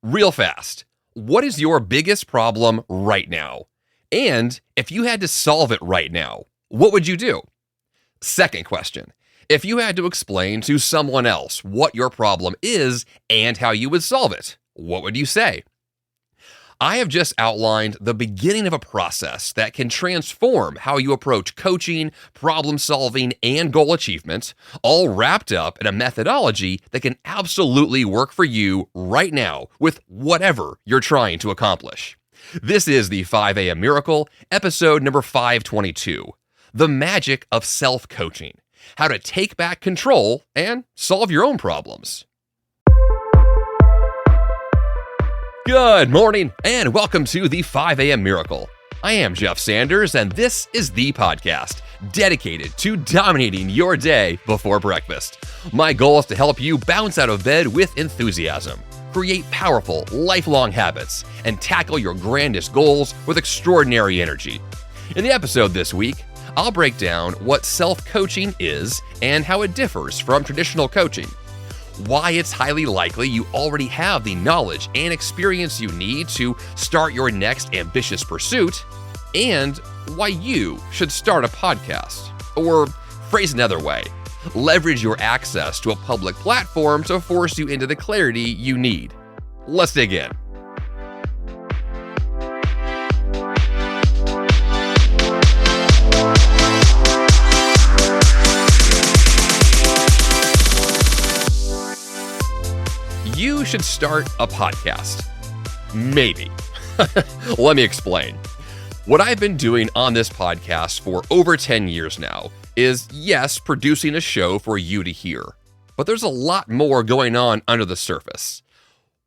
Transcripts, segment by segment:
Real fast, what is your biggest problem right now? And if you had to solve it right now, what would you do? Second question, if you had to explain to someone else what your problem is and how you would solve it, what would you say? I have just outlined the beginning of a process that can transform how you approach coaching, problem solving, and goal achievement, all wrapped up in a methodology that can absolutely work for you right now with whatever you're trying to accomplish. This is the 5 a.m. Miracle, episode number 522, The Magic of Self-Coaching, how to take back control and solve your own problems. Good morning, and welcome to the 5 a.m. Miracle. I am Jeff Sanders, and this is the podcast dedicated to dominating your day before breakfast. My goal is to help you bounce out of bed with enthusiasm, create powerful, lifelong habits, and tackle your grandest goals with extraordinary energy. In the episode this week, I'll break down what self-coaching is and how it differs from traditional coaching, why it's highly likely you already have the knowledge and experience you need to start your next ambitious pursuit, and why you should start a podcast. Or, phrase another way, leverage your access to a public platform to force you into the clarity you need. Let's dig in. You should start a podcast. Maybe. Let me explain. What I've been doing on this podcast for over 10 years now is, yes, producing a show for you to hear, but there's a lot more going on under the surface.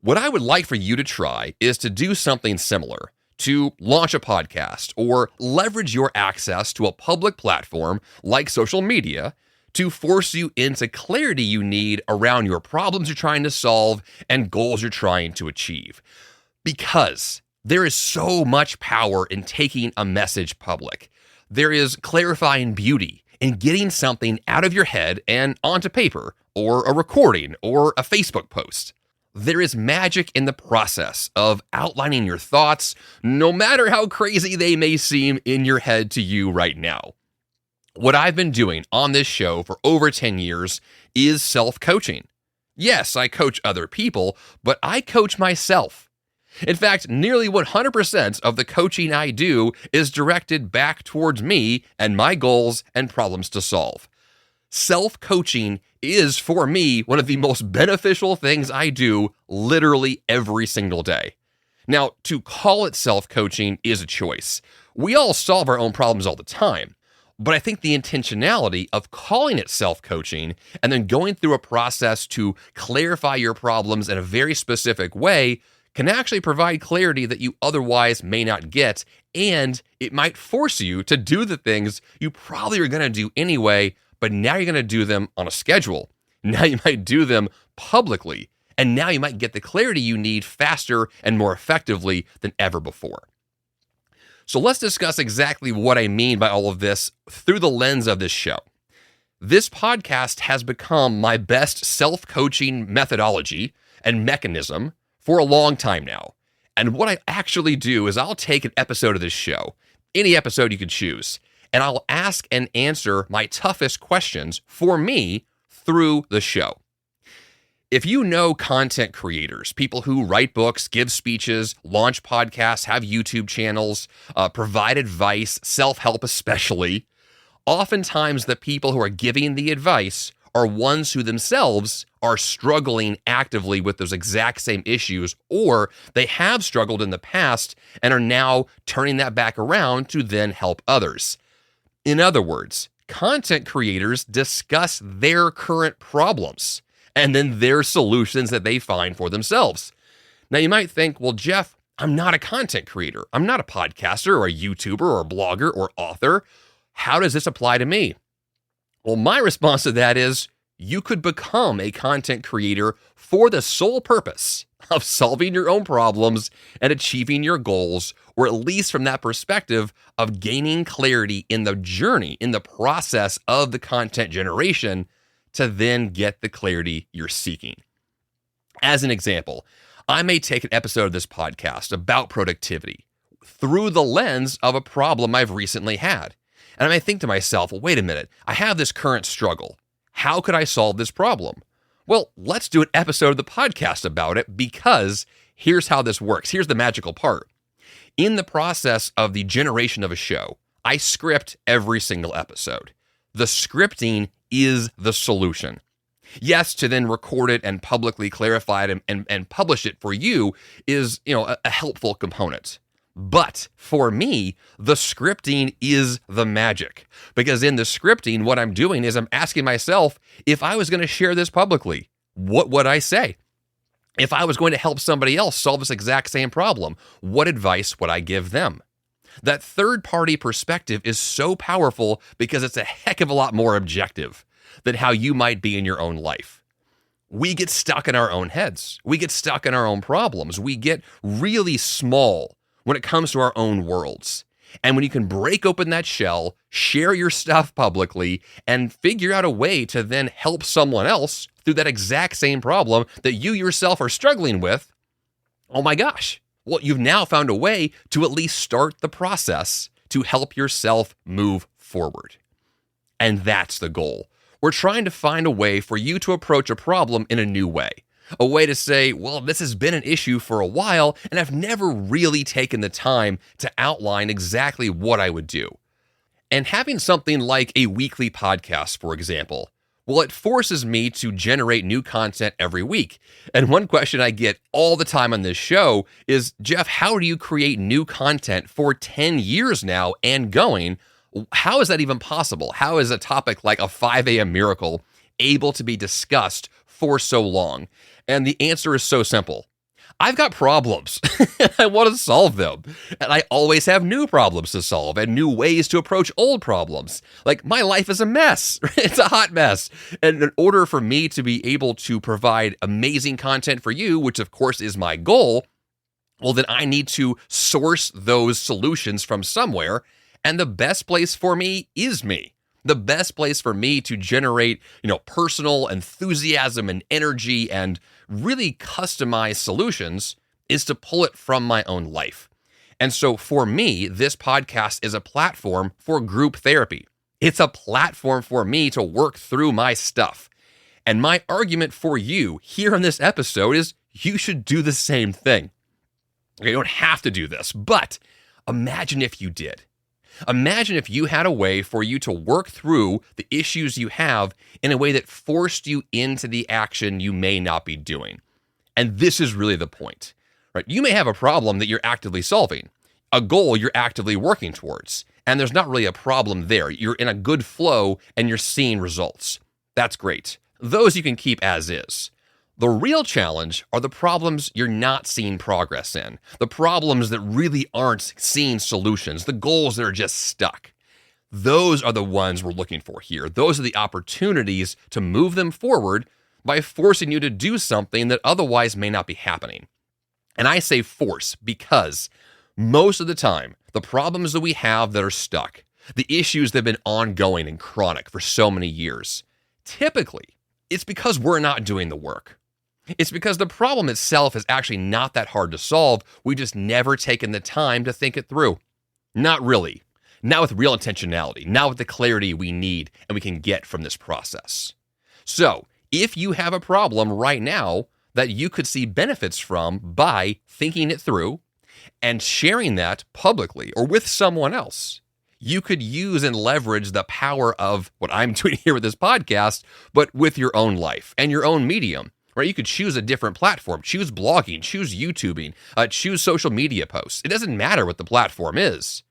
What I would like for you to try is to do something similar, to launch a podcast or leverage your access to a public platform like social media to force you into clarity you need around your problems you're trying to solve and goals you're trying to achieve. Because there is so much power in taking a message public. There is clarifying beauty in getting something out of your head and onto paper, or a recording, or a Facebook post. There is magic in the process of outlining your thoughts, no matter how crazy they may seem in your head to you right now. What I've been doing on this show for over 10 years is self-coaching. Yes, I coach other people, but I coach myself. In fact, nearly 100% of the coaching I do is directed back towards me and my goals and problems to solve. Self-coaching is, for me, one of the most beneficial things I do literally every single day. Now, to call it self-coaching is a choice. We all solve our own problems all the time. But I think the intentionality of calling it self-coaching and then going through a process to clarify your problems in a very specific way can actually provide clarity that you otherwise may not get, and it might force you to do the things you probably are going to do anyway, but now you're going to do them on a schedule. Now you might do them publicly, and now you might get the clarity you need faster and more effectively than ever before. So let's discuss exactly what I mean by all of this through the lens of this show. This podcast has become my best self-coaching methodology and mechanism for a long time now. And what I actually do is I'll take an episode of this show, any episode you could choose, and I'll ask and answer my toughest questions for me through the show. If you know content creators, people who write books, give speeches, launch podcasts, have YouTube channels, provide advice, self-help especially, oftentimes the people who are giving the advice are ones who themselves are struggling actively with those exact same issues, or they have struggled in the past and are now turning that back around to then help others. In other words, content creators discuss their current problems and then their solutions that they find for themselves. Now you might think, well, Jeff, I'm not a content creator. I'm not a podcaster or a YouTuber or a blogger or author. How does this apply to me? Well, my response to that is you could become a content creator for the sole purpose of solving your own problems and achieving your goals, or at least from that perspective of gaining clarity in the journey, in the process of the content generation to then get the clarity you're seeking. As an example, I may take an episode of this podcast about productivity through the lens of a problem I've recently had. And I may think to myself, well, wait a minute, I have this current struggle. How could I solve this problem? Well, let's do an episode of the podcast about it, because here's how this works. Here's the magical part. In the process of the generation of a show, I script every single episode. The scripting is the solution. Yes, to then record it and publicly clarify it and publish it for you is, a helpful component. But for me, the scripting is the magic, because in the scripting, what I'm doing is I'm asking myself, if I was going to share this publicly, what would I say? If I was going to help somebody else solve this exact same problem, what advice would I give them? That third-party perspective is so powerful because it's a heck of a lot more objective than how you might be in your own life. We get stuck in our own heads. We get stuck in our own problems. We get really small when it comes to our own worlds. And when you can break open that shell, share your stuff publicly, and figure out a way to then help someone else through that exact same problem that you yourself are struggling with, oh my gosh. Well, you've now found a way to at least start the process to help yourself move forward. And that's the goal. We're trying to find a way for you to approach a problem in a new way. A way to say, well, this has been an issue for a while, and I've never really taken the time to outline exactly what I would do. And having something like a weekly podcast, for example, well, it forces me to generate new content every week. And one question I get all the time on this show is, Jeff, how do you create new content for 10 years now and going? How is that even possible? How is a topic like a 5 a.m. miracle able to be discussed for so long? And the answer is so simple. I've got problems. I want to solve them. And I always have new problems to solve and new ways to approach old problems. Like, my life is a mess. It's a hot mess. And in order for me to be able to provide amazing content for you, which of course is my goal, well, then I need to source those solutions from somewhere. And the best place for me is me. The best place for me to generate, personal enthusiasm and energy and really customize solutions is to pull it from my own life. And so for me, this podcast is a platform for group therapy. It's a platform for me to work through my stuff. And my argument for you here in this episode is you should do the same thing. You don't have to do this, but imagine if you did. Imagine if you had a way for you to work through the issues you have in a way that forced you into the action you may not be doing. And this is really the point, right? You may have a problem that you're actively solving, a goal you're actively working towards, and there's not really a problem there. You're in a good flow and you're seeing results. That's great. Those you can keep as is. The real challenge are the problems you're not seeing progress in, the problems that really aren't seeing solutions, the goals that are just stuck. Those are the ones we're looking for here. Those are the opportunities to move them forward by forcing you to do something that otherwise may not be happening. And I say force because most of the time, the problems that we have that are stuck, the issues that have been ongoing and chronic for so many years, typically, it's because we're not doing the work. It's because the problem itself is actually not that hard to solve. We've just never taken the time to think it through. Not really. Not with real intentionality. Not with the clarity we need and we can get from this process. So, if you have a problem right now that you could see benefits from by thinking it through and sharing that publicly or with someone else, you could use and leverage the power of what I'm doing here with this podcast, but with your own life and your own medium. Right? You could choose a different platform, choose blogging, choose YouTubing, choose social media posts. It doesn't matter what the platform is.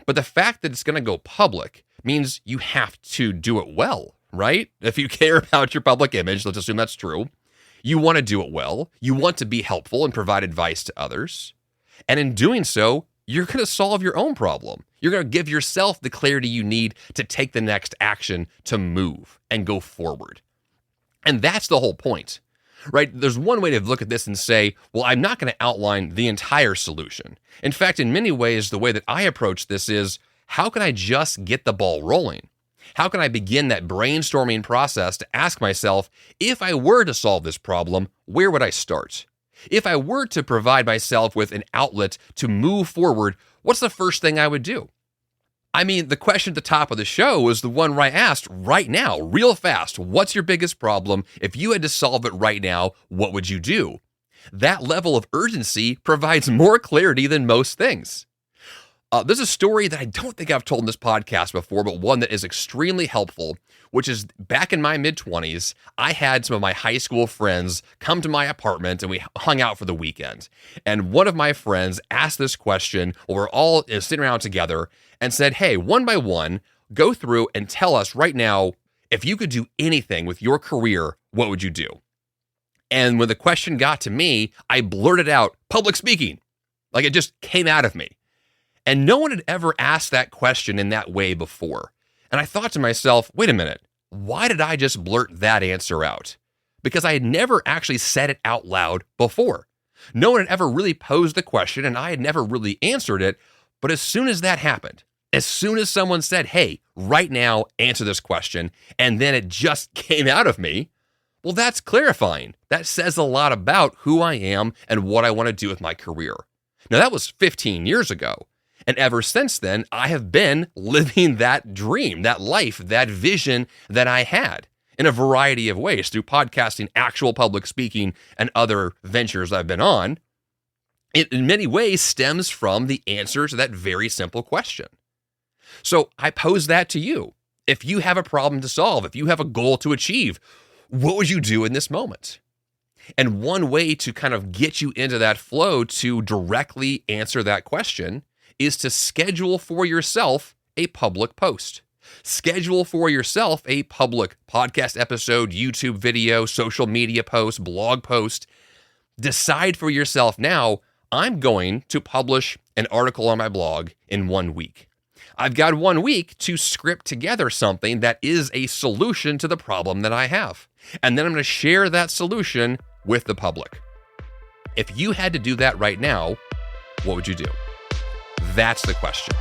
But the fact that it's going to go public means you have to do it well, right? If you care about your public image, let's assume that's true. You want to do it well. You want to be helpful and provide advice to others. And in doing so, you're going to solve your own problem. You're going to give yourself the clarity you need to take the next action to move and go forward. And that's the whole point. Right? There's one way to look at this and say, well, I'm not going to outline the entire solution. In fact, in many ways, the way that I approach this is, how can I just get the ball rolling? How can I begin that brainstorming process to ask myself, if I were to solve this problem, where would I start? If I were to provide myself with an outlet to move forward, what's the first thing I would do? I mean, the question at the top of the show was the one where I asked right now, real fast, what's your biggest problem? If you had to solve it right now, what would you do? That level of urgency provides more clarity than most things. There's a story that I don't think I've told in this podcast before, but one that is extremely helpful, which is back in my mid-20s, I had some of my high school friends come to my apartment and we hung out for the weekend. And one of my friends asked this question while we're all sitting around together and said, hey, one by one, go through and tell us right now, if you could do anything with your career, what would you do? And when the question got to me, I blurted out, public speaking. Like it just came out of me. And no one had ever asked that question in that way before. And I thought to myself, wait a minute, why did I just blurt that answer out? Because I had never actually said it out loud before. No one had ever really posed the question and I had never really answered it. But as soon as that happened, as soon as someone said, hey, right now, answer this question, and then it just came out of me, well, that's clarifying. That says a lot about who I am and what I want to do with my career. Now, that was 15 years ago. And ever since then, I have been living that dream, that life, that vision that I had in a variety of ways through podcasting, actual public speaking, and other ventures I've been on. It in many ways stems from the answer to that very simple question. So I pose that to you. If you have a problem to solve, if you have a goal to achieve, what would you do in this moment? And one way to kind of get you into that flow to directly answer that question is to schedule for yourself a public post. Schedule for yourself a public podcast episode, YouTube video, social media post, blog post. Decide for yourself now, I'm going to publish an article on my blog in 1 week. I've got 1 week to script together something that is a solution to the problem that I have. And then I'm going to share that solution with the public. If you had to do that right now, what would you do? That's the question.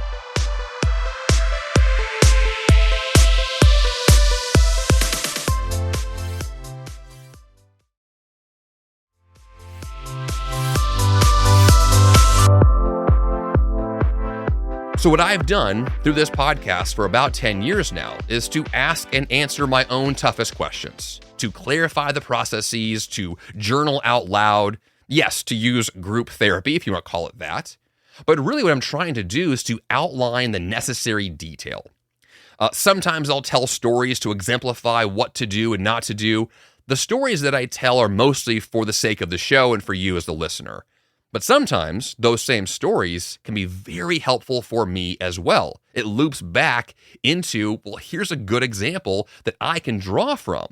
So what I've done through this podcast for about 10 years now is to ask and answer my own toughest questions, to clarify the processes, to journal out loud, yes, to use group therapy, if you want to call it that. But really what I'm trying to do is to outline the necessary detail. Sometimes I'll tell stories to exemplify what to do and not to do. The stories that I tell are mostly for the sake of the show and for you as the listener. But sometimes those same stories can be very helpful for me as well. It loops back into, well, here's a good example that I can draw from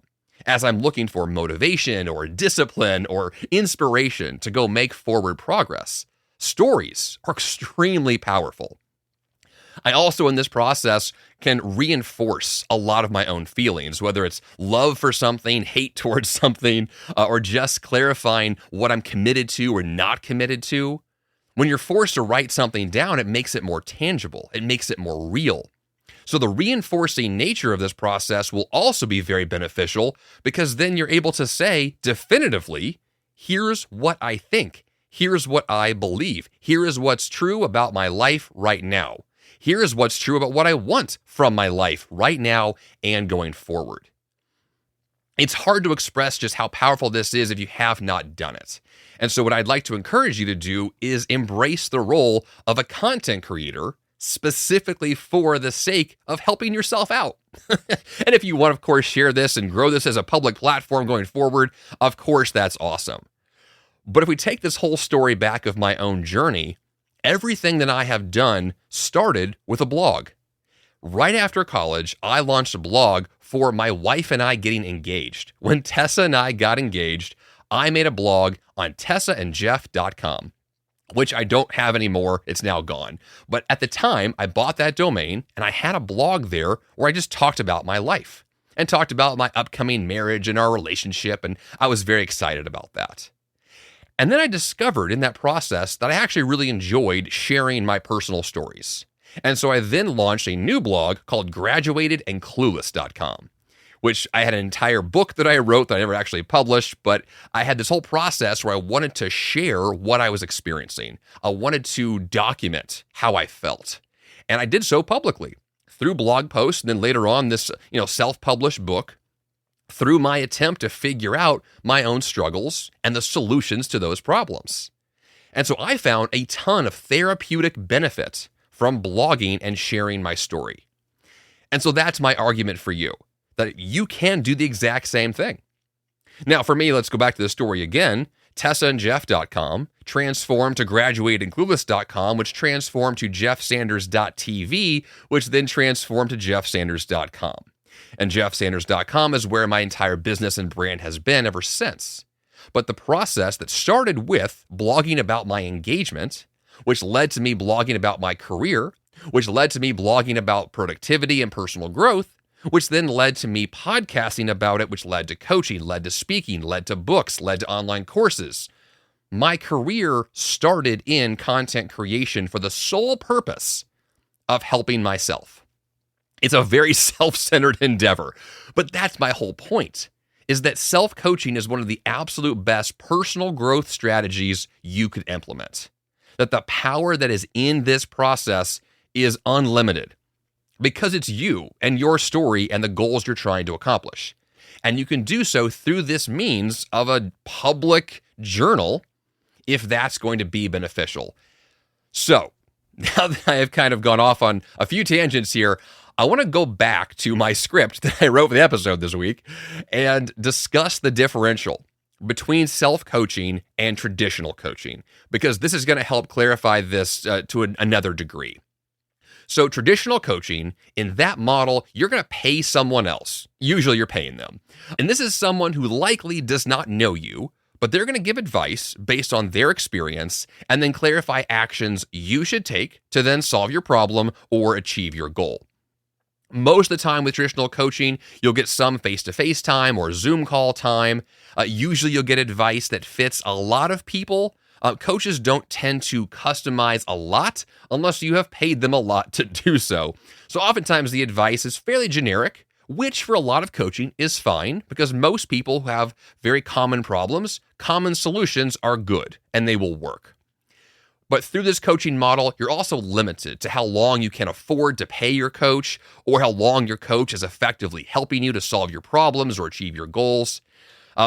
as I'm looking for motivation or discipline or inspiration to go make forward progress. Stories are extremely powerful. I also, in this process, can reinforce a lot of my own feelings, whether it's love for something, hate towards something, or just clarifying what I'm committed to or not committed to. When you're forced to write something down, it makes it more tangible. It makes it more real. So the reinforcing nature of this process will also be very beneficial because then you're able to say definitively, here's what I think. Here's what I believe. Here is what's true about my life right now. Here is what's true about what I want from my life right now and going forward. It's hard to express just how powerful this is if you have not done it. And so what I'd like to encourage you to do is embrace the role of a content creator specifically for the sake of helping yourself out. And if you want, of course, share this and grow this as a public platform going forward, of course, that's awesome. But if we take this whole story back of my own journey, everything that I have done started with a blog. Right after college, I launched a blog for my wife and I getting engaged. When Tessa and I got engaged, I made a blog on tessaandjeff.com, which I don't have anymore. It's now gone. But at the time, I bought that domain and I had a blog there where I just talked about my life and talked about my upcoming marriage and our relationship, and I was very excited about that. And then I discovered in that process that I actually really enjoyed sharing my personal stories. And so I then launched a new blog called graduatedandclueless.com, which I had an entire book that I wrote that I never actually published, but I had this whole process where I wanted to share what I was experiencing. I wanted to document how I felt. And I did so publicly through blog posts, and then later on this, self-published book, through my attempt to figure out my own struggles and the solutions to those problems. And so I found a ton of therapeutic benefit from blogging and sharing my story. And so that's my argument for you, that you can do the exact same thing. Now, for me, let's go back to the story again. TessaandJeff.com transformed to graduatedandclueless.com, which transformed to JeffSanders.tv, which then transformed to JeffSanders.com. And JeffSanders.com is where my entire business and brand has been ever since. But the process that started with blogging about my engagement, which led to me blogging about my career, which led to me blogging about productivity and personal growth, which then led to me podcasting about it, which led to coaching, led to speaking, led to books, led to online courses. My career started in content creation for the sole purpose of helping myself. It's a very self-centered endeavor, but that's my whole point, is that self-coaching is one of the absolute best personal growth strategies you could implement. That the power that is in this process is unlimited because it's you and your story and the goals you're trying to accomplish. And you can do so through this means of a public journal if that's going to be beneficial. So, now that I have kind of gone off on a few tangents here, I want to go back to my script that I wrote for the episode this week and discuss the differential between self-coaching and traditional coaching, because this is going to help clarify this to another degree. So traditional coaching, in that model, you're going to pay someone else. Usually you're paying them. And this is someone who likely does not know you, but they're going to give advice based on their experience and then clarify actions you should take to then solve your problem or achieve your goal. Most of the time with traditional coaching, you'll get some face-to-face time or Zoom call time. Usually you'll get advice that fits a lot of people. Coaches don't tend to customize a lot unless you have paid them a lot to do so. So oftentimes the advice is fairly generic, which for a lot of coaching is fine because most people who have very common problems, common solutions are good and they will work. But through this coaching model, you're also limited to how long you can afford to pay your coach or how long your coach is effectively helping you to solve your problems or achieve your goals.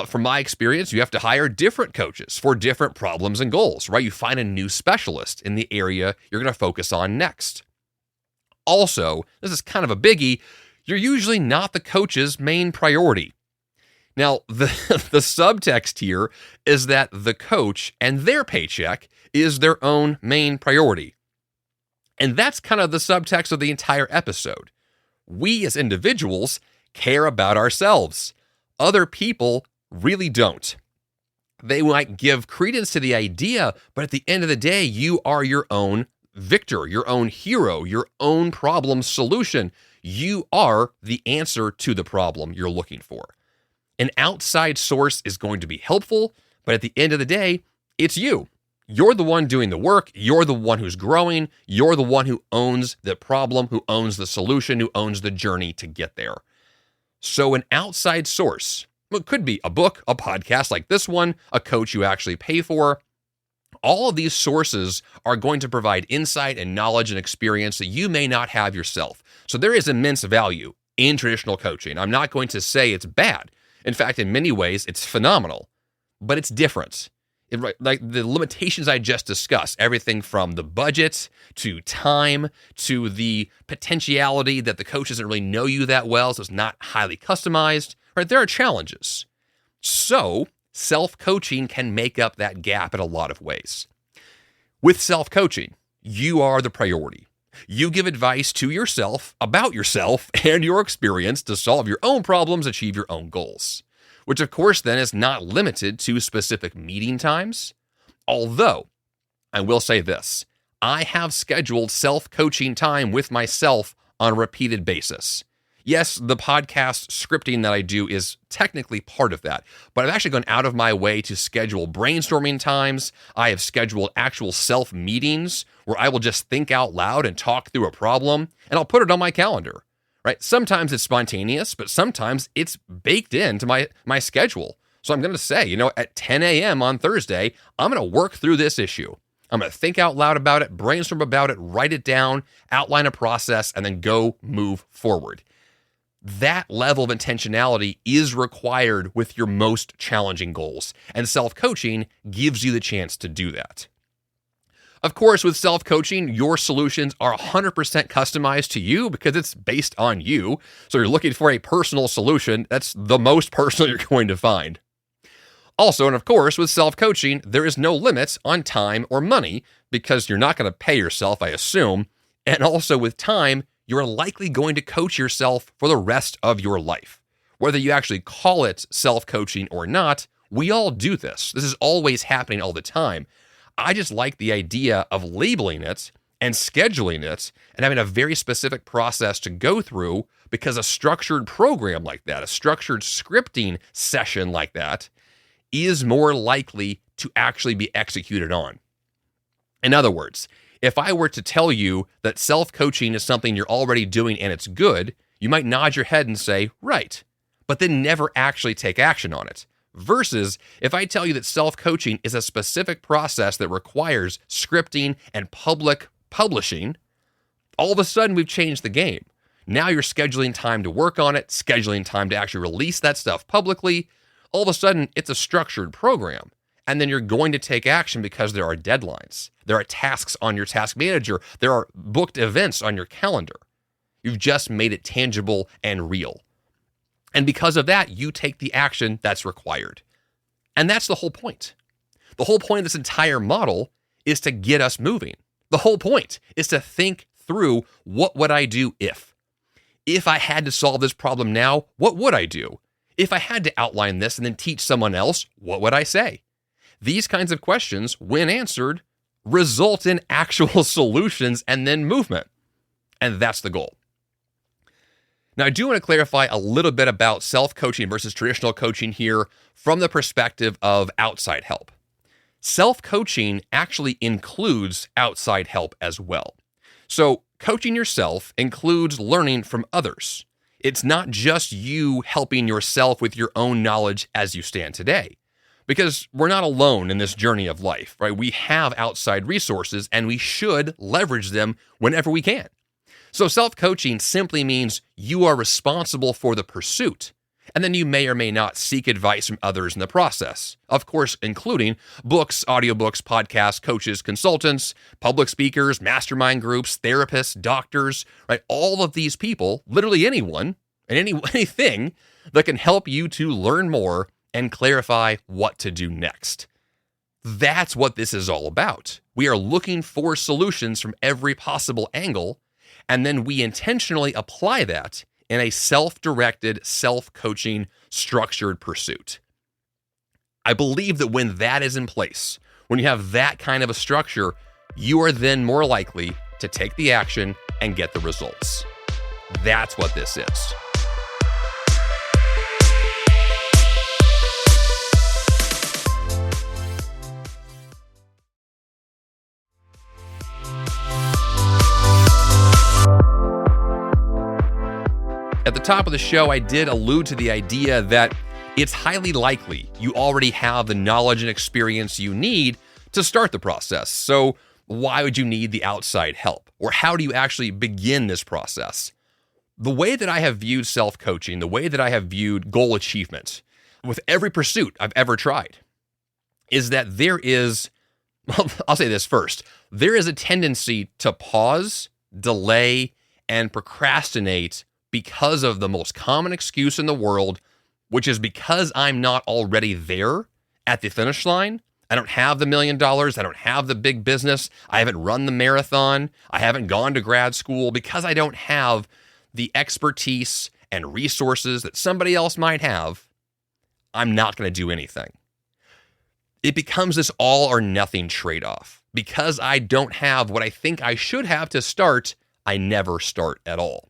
From my experience, you have to hire different coaches for different problems and goals, right? You find a new specialist in the area you're going to focus on next. Also, this is kind of a biggie, you're usually not the coach's main priority. Now, the subtext here is that the coach and their paycheck is their own main priority. And that's kind of the subtext of the entire episode. We as individuals care about ourselves. Other people really don't. They might give credence to the idea, but at the end of the day, you are your own victor, your own hero, your own problem solution. You are the answer to the problem you're looking for. An outside source is going to be helpful, but at the end of the day, it's you. You're the one doing the work. You're the one who's growing. You're the one who owns the problem, who owns the solution, who owns the journey to get there. So an outside source, it could be a book, a podcast like this one, a coach you actually pay for. All of these sources are going to provide insight and knowledge and experience that you may not have yourself. So there is immense value in traditional coaching. I'm not going to say it's bad. In fact, in many ways, it's phenomenal, but it's different. Like the limitations I just discussed, everything from the budget to time to the potentiality that the coach doesn't really know you that well, so it's not highly customized, right? There are challenges. So self-coaching can make up that gap in a lot of ways. With self-coaching, you are the priority. You give advice to yourself about yourself and your experience to solve your own problems, achieve your own goals, which of course then is not limited to specific meeting times. Although, I will say this, I have scheduled self-coaching time with myself on a repeated basis. Yes, the podcast scripting that I do is technically part of that, but I've actually gone out of my way to schedule brainstorming times. I have scheduled actual self-meetings where I will just think out loud and talk through a problem, and I'll put it on my calendar, right? Sometimes it's spontaneous, but sometimes it's baked into my schedule. So I'm going to say, at 10 a.m. on Thursday, I'm going to work through this issue. I'm going to think out loud about it, brainstorm about it, write it down, outline a process, and then go move forward. That level of intentionality is required with your most challenging goals, and self-coaching gives you the chance to do that. Of course, with self-coaching, your solutions are 100% customized to you because it's based on you. So you're looking for a personal solution. That's the most personal you're going to find. Also, and of course, with self-coaching, there is no limit on time or money because you're not going to pay yourself, I assume. And also with time, you're likely going to coach yourself for the rest of your life. Whether you actually call it self-coaching or not, we all do this. This is always happening all the time. I just like the idea of labeling it and scheduling it and having a very specific process to go through, because a structured program like that, a structured scripting session like that, is more likely to actually be executed on. In other words, if I were to tell you that self-coaching is something you're already doing and it's good, you might nod your head and say, right, but then never actually take action on it. Versus if I tell you that self-coaching is a specific process that requires scripting and public publishing, all of a sudden we've changed the game. Now you're scheduling time to work on it, scheduling time to actually release that stuff publicly. All of a sudden, it's a structured program. And then you're going to take action because there are deadlines. There are tasks on your task manager. There are booked events on your calendar. You've just made it tangible and real. And because of that, you take the action that's required. And that's the whole point. The whole point of this entire model is to get us moving. The whole point is to think through, what would I do if? If I had to solve this problem now, what would I do? If I had to outline this and then teach someone else, what would I say? These kinds of questions, when answered, result in actual solutions and then movement. And that's the goal. Now, I do want to clarify a little bit about self-coaching versus traditional coaching here from the perspective of outside help. Self-coaching actually includes outside help as well. So, coaching yourself includes learning from others. It's not just you helping yourself with your own knowledge as you stand today, because we're not alone in this journey of life, right? We have outside resources and we should leverage them whenever we can. So self-coaching simply means you are responsible for the pursuit, and then you may or may not seek advice from others in the process. Of course, including books, audiobooks, podcasts, coaches, consultants, public speakers, mastermind groups, therapists, doctors, right? All of these people, literally anyone and anything that can help you to learn more and clarify what to do next. That's what this is all about. We are looking for solutions from every possible angle, and then we intentionally apply that in a self-directed, self-coaching, structured pursuit. I believe that when that is in place, when you have that kind of a structure, you are then more likely to take the action and get the results. That's what this is. At the top of the show, I did allude to the idea that it's highly likely you already have the knowledge and experience you need to start the process. So why would you need the outside help? Or how do you actually begin this process? The way that I have viewed self-coaching, the way that I have viewed goal achievement with every pursuit I've ever tried, is that there is, I'll say this first, there is a tendency to pause, delay, and procrastinate because of the most common excuse in the world, which is because I'm not already there at the finish line. I don't have the $1 million. I don't have the big business. I haven't run the marathon. I haven't gone to grad school. Because I don't have the expertise and resources that somebody else might have, I'm not going to do anything. It becomes this all or nothing trade-off. Because I don't have what I think I should have to start, I never start at all.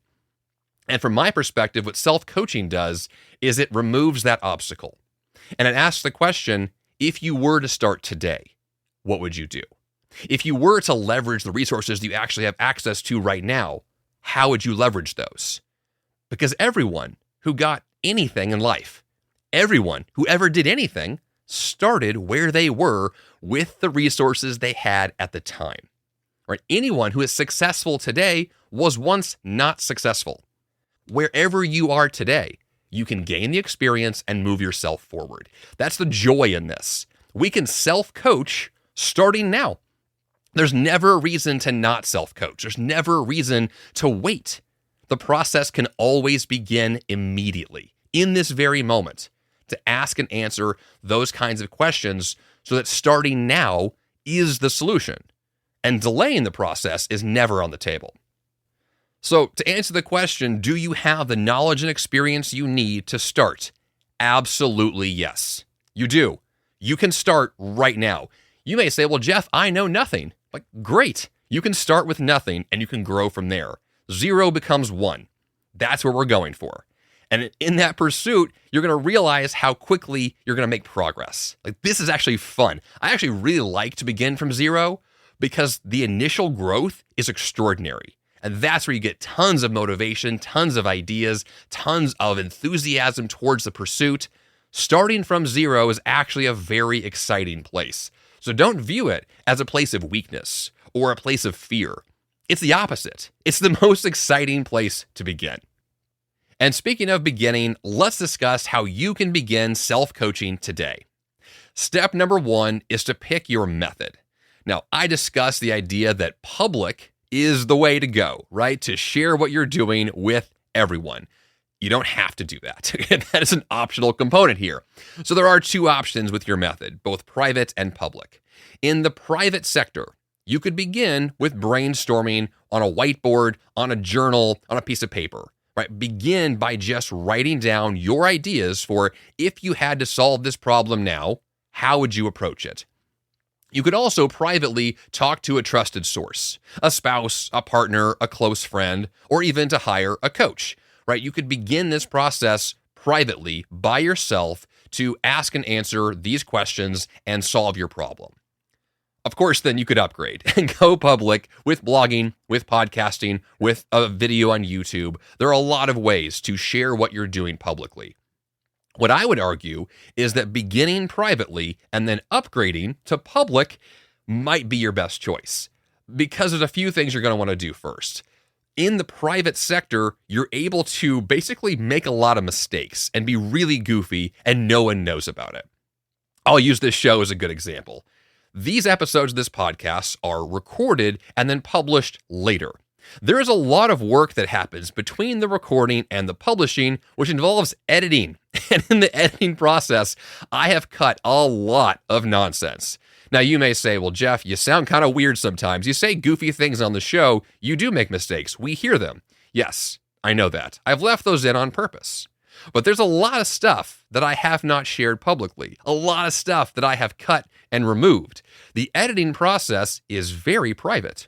And from my perspective, what self-coaching does is it removes that obstacle. And it asks the question, if you were to start today, what would you do? If you were to leverage the resources that you actually have access to right now, how would you leverage those? Because everyone who got anything in life, everyone who ever did anything, started where they were with the resources they had at the time. Right? Anyone who is successful today was once not successful. Wherever you are today, you can gain the experience and move yourself forward. That's the joy in this. We can self-coach starting now. There's never a reason to not self-coach. There's never a reason to wait. The process can always begin immediately, in this very moment, to ask and answer those kinds of questions so that starting now is the solution. And delaying the process is never on the table. So to answer the question, do you have the knowledge and experience you need to start? Absolutely yes. You do. You can start right now. You may say, well, Jeff, I know nothing. Like, great. You can start with nothing and you can grow from there. 0 becomes 1. That's what we're going for. And in that pursuit, you're going to realize how quickly you're going to make progress. Like, this is actually fun. I actually really like to begin from 0 because the initial growth is extraordinary. And that's where you get tons of motivation, tons of ideas, tons of enthusiasm towards the pursuit. Starting from 0 is actually a very exciting place. So don't view it as a place of weakness or a place of fear. It's the opposite. It's the most exciting place to begin. And speaking of beginning, let's discuss how you can begin self-coaching today. Step number 1 is to pick your method. Now, I discussed the idea that public is the way to go, right? To share what you're doing with everyone. You don't have to do that. That is an optional component here. So there are 2 options with your method, both private and public. In the private sector, you could begin with brainstorming on a whiteboard, on a journal, on a piece of paper, right? Begin by just writing down your ideas for if you had to solve this problem now, how would you approach it? You could also privately talk to a trusted source, a spouse, a partner, a close friend, or even to hire a coach, right? You could begin this process privately by yourself to ask and answer these questions and solve your problem. Of course, then you could upgrade and go public with blogging, with podcasting, with a video on YouTube. There are a lot of ways to share what you're doing publicly. What I would argue is that beginning privately and then upgrading to public might be your best choice because there's a few things you're going to want to do first. In the private sector, you're able to basically make a lot of mistakes and be really goofy and no one knows about it. I'll use this show as a good example. These episodes of this podcast are recorded and then published later. There is a lot of work that happens between the recording and the publishing, which involves editing. And in the editing process, I have cut a lot of nonsense. Now, you may say, well, Jeff, you sound kind of weird sometimes. You say goofy things on the show. You do make mistakes. We hear them. Yes, I know that. I've left those in on purpose. But there's a lot of stuff that I have not shared publicly, a lot of stuff that I have cut and removed. The editing process is very private.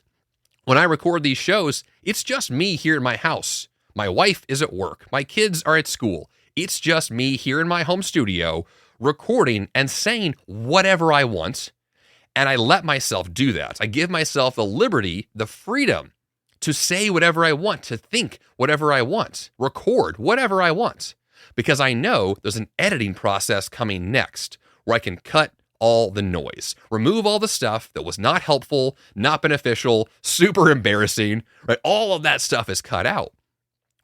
When I record these shows, it's just me here in my house. My wife is at work. My kids are at school. It's just me here in my home studio recording and saying whatever I want. And I let myself do that. I give myself the liberty, the freedom to say whatever I want, to think whatever I want, record whatever I want. Because I know there's an editing process coming next where I can cut all the noise, remove all the stuff that was not helpful, not beneficial, super embarrassing, right? All of that stuff is cut out,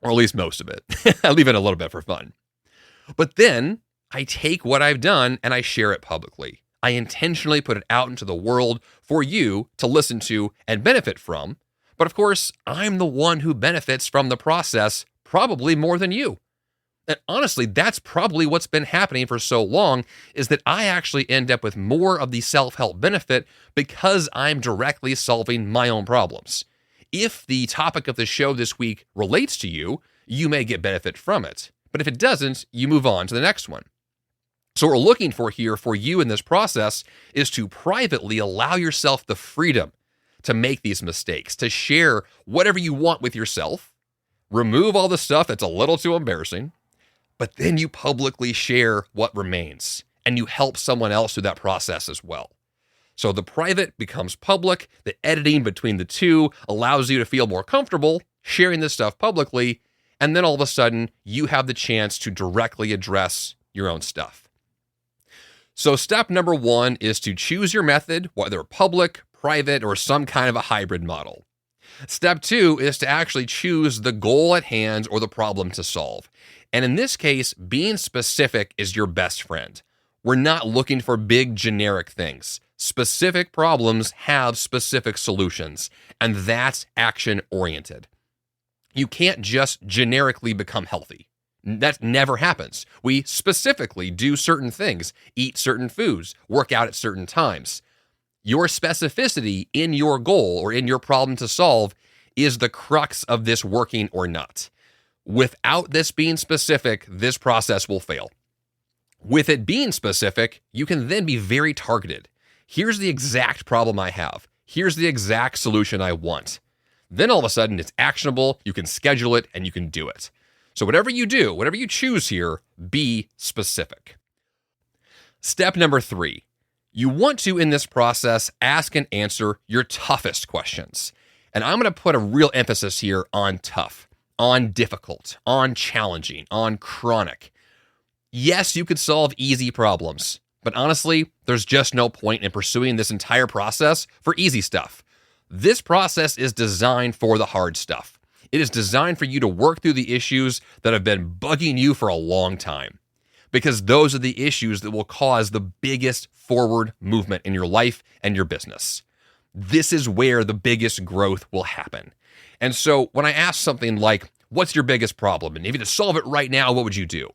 or at least most of it. I leave it a little bit for fun. But then I take what I've done and I share it publicly. I intentionally put it out into the world for you to listen to and benefit from. But of course, I'm the one who benefits from the process probably more than you. And honestly, that's probably what's been happening for so long, is that I actually end up with more of the self-help benefit because I'm directly solving my own problems. If the topic of the show this week relates to you, you may get benefit from it. But if it doesn't, you move on to the next one. So what we're looking for here for you in this process is to privately allow yourself the freedom to make these mistakes, to share whatever you want with yourself, remove all the stuff that's a little too embarrassing, but then you publicly share what remains, and you help someone else through that process as well. So the private becomes public, the editing between the two allows you to feel more comfortable sharing this stuff publicly, And then all of a sudden, you have the chance to directly address your own stuff. So step number 1 is to choose your method, whether public, private, or some kind of a hybrid model. Step 2 is to actually choose the goal at hand or the problem to solve. And in this case, being specific is your best friend. We're not looking for big generic things. Specific problems have specific solutions, and that's action-oriented. You can't just generically become healthy. That never happens. We specifically do certain things, eat certain foods, work out at certain times. Your specificity in your goal or in your problem to solve is the crux of this working or not. Without this being specific, this process will fail. With it being specific, you can then be very targeted. Here's the exact problem I have. Here's the exact solution I want. Then all of a sudden it's actionable, you can schedule it, and you can do it. So whatever you do, whatever you choose here, be specific. Step number 3. You want to, in this process, ask and answer your toughest questions. And I'm going to put a real emphasis here on tough, on difficult, on challenging, on chronic. Yes, you could solve easy problems, but honestly, there's just no point in pursuing this entire process for easy stuff. This process is designed for the hard stuff. It is designed for you to work through the issues that have been bugging you for a long time, because those are the issues that will cause the biggest forward movement in your life and your business. This is where the biggest growth will happen. And so when I ask something like, what's your biggest problem? And if you had to solve it right now, what would you do?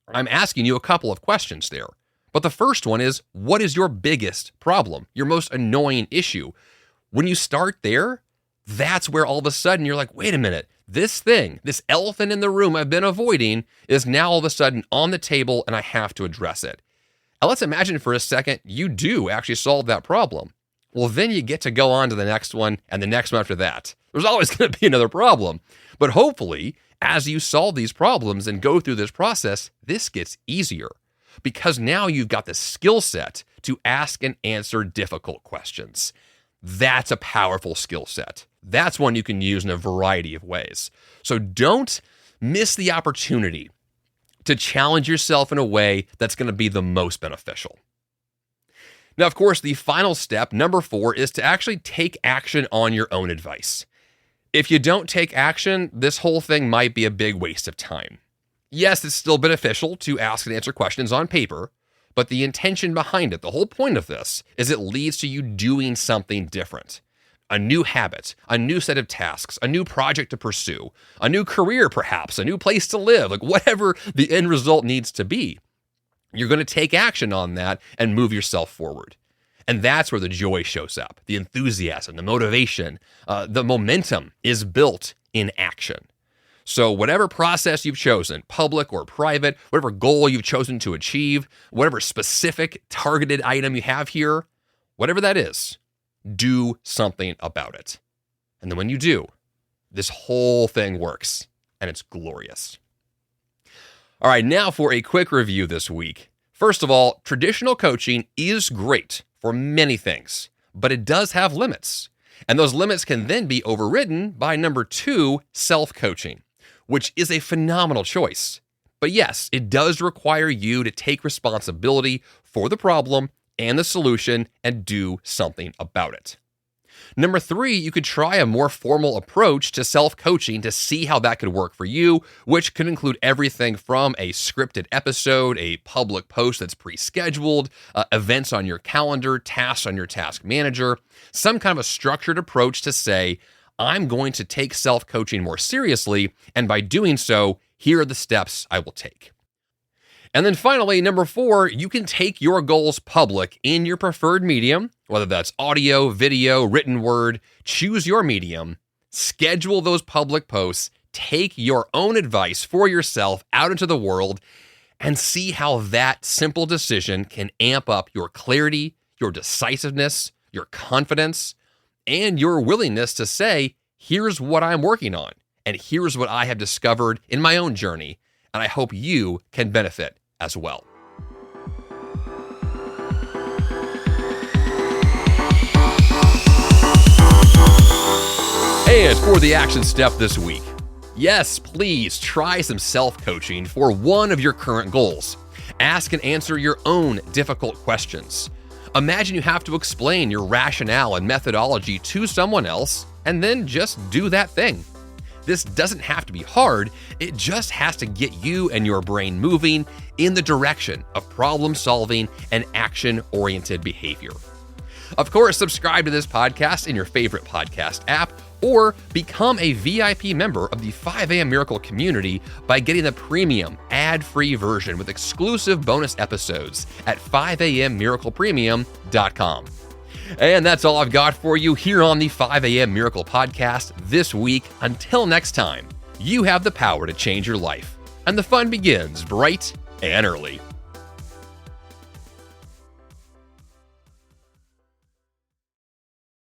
I'm asking you a couple of questions there. But the first one is, what is your biggest problem? Your most annoying issue? When you start there, that's where all of a sudden you're like, wait a minute, this thing, this elephant in the room I've been avoiding is now all of a sudden on the table and I have to address it. Now let's imagine for a second you do actually solve that problem. Well, then you get to go on to the next one and the next one after that. There's always going to be another problem. But hopefully, as you solve these problems and go through this process, this gets easier. Because now you've got the skill set to ask and answer difficult questions. That's a powerful skill set. That's one you can use in a variety of ways. So don't miss the opportunity to challenge yourself in a way that's going to be the most beneficial. Now, of course, the final step, number 4, is to actually take action on your own advice. If you don't take action, this whole thing might be a big waste of time. Yes, it's still beneficial to ask and answer questions on paper, but the intention behind it, the whole point of this, is it leads to you doing something different. A new habit, a new set of tasks, a new project to pursue, a new career perhaps, a new place to live, like whatever the end result needs to be. You're going to take action on that and move yourself forward. And that's where the joy shows up, the enthusiasm, the motivation, the momentum is built in action. So whatever process you've chosen, public or private, whatever goal you've chosen to achieve, whatever specific targeted item you have here, whatever that is, do something about it. And then when you do, this whole thing works and it's glorious. All right, now for a quick review this week. First of all, traditional coaching is great for many things, but it does have limits. And those limits can then be overridden by number 2, self-coaching, which is a phenomenal choice. But yes, it does require you to take responsibility for the problem and the solution and do something about it. Number 3, you could try a more formal approach to self-coaching to see how that could work for you, which could include everything from a scripted episode, a public post that's pre-scheduled, events on your calendar, tasks on your task manager, some kind of a structured approach to say, I'm going to take self-coaching more seriously, and by doing so, here are the steps I will take. And then finally, number 4, you can take your goals public in your preferred medium, whether that's audio, video, written word, choose your medium, schedule those public posts, take your own advice for yourself out into the world, and see how that simple decision can amp up your clarity, your decisiveness, your confidence, and your willingness to say, here's what I'm working on, and here's what I have discovered in my own journey, and I hope you can benefit as well. And for the action step this week, Yes, please try some self-coaching for one of your current goals. Ask and answer your own difficult questions. Imagine you have to explain your rationale and methodology to someone else, and then just do that thing. This doesn't have to be hard, it just has to get you and your brain moving in the direction of problem-solving and action-oriented behavior. Of course, subscribe to this podcast in your favorite podcast app, or become a VIP member of the 5 a.m. Miracle community by getting the premium, ad-free version with exclusive bonus episodes at 5ammiraclepremium.com. And that's all I've got for you here on the 5 a.m. Miracle podcast this week. Until next time, you have the power to change your life, and the fun begins bright and early.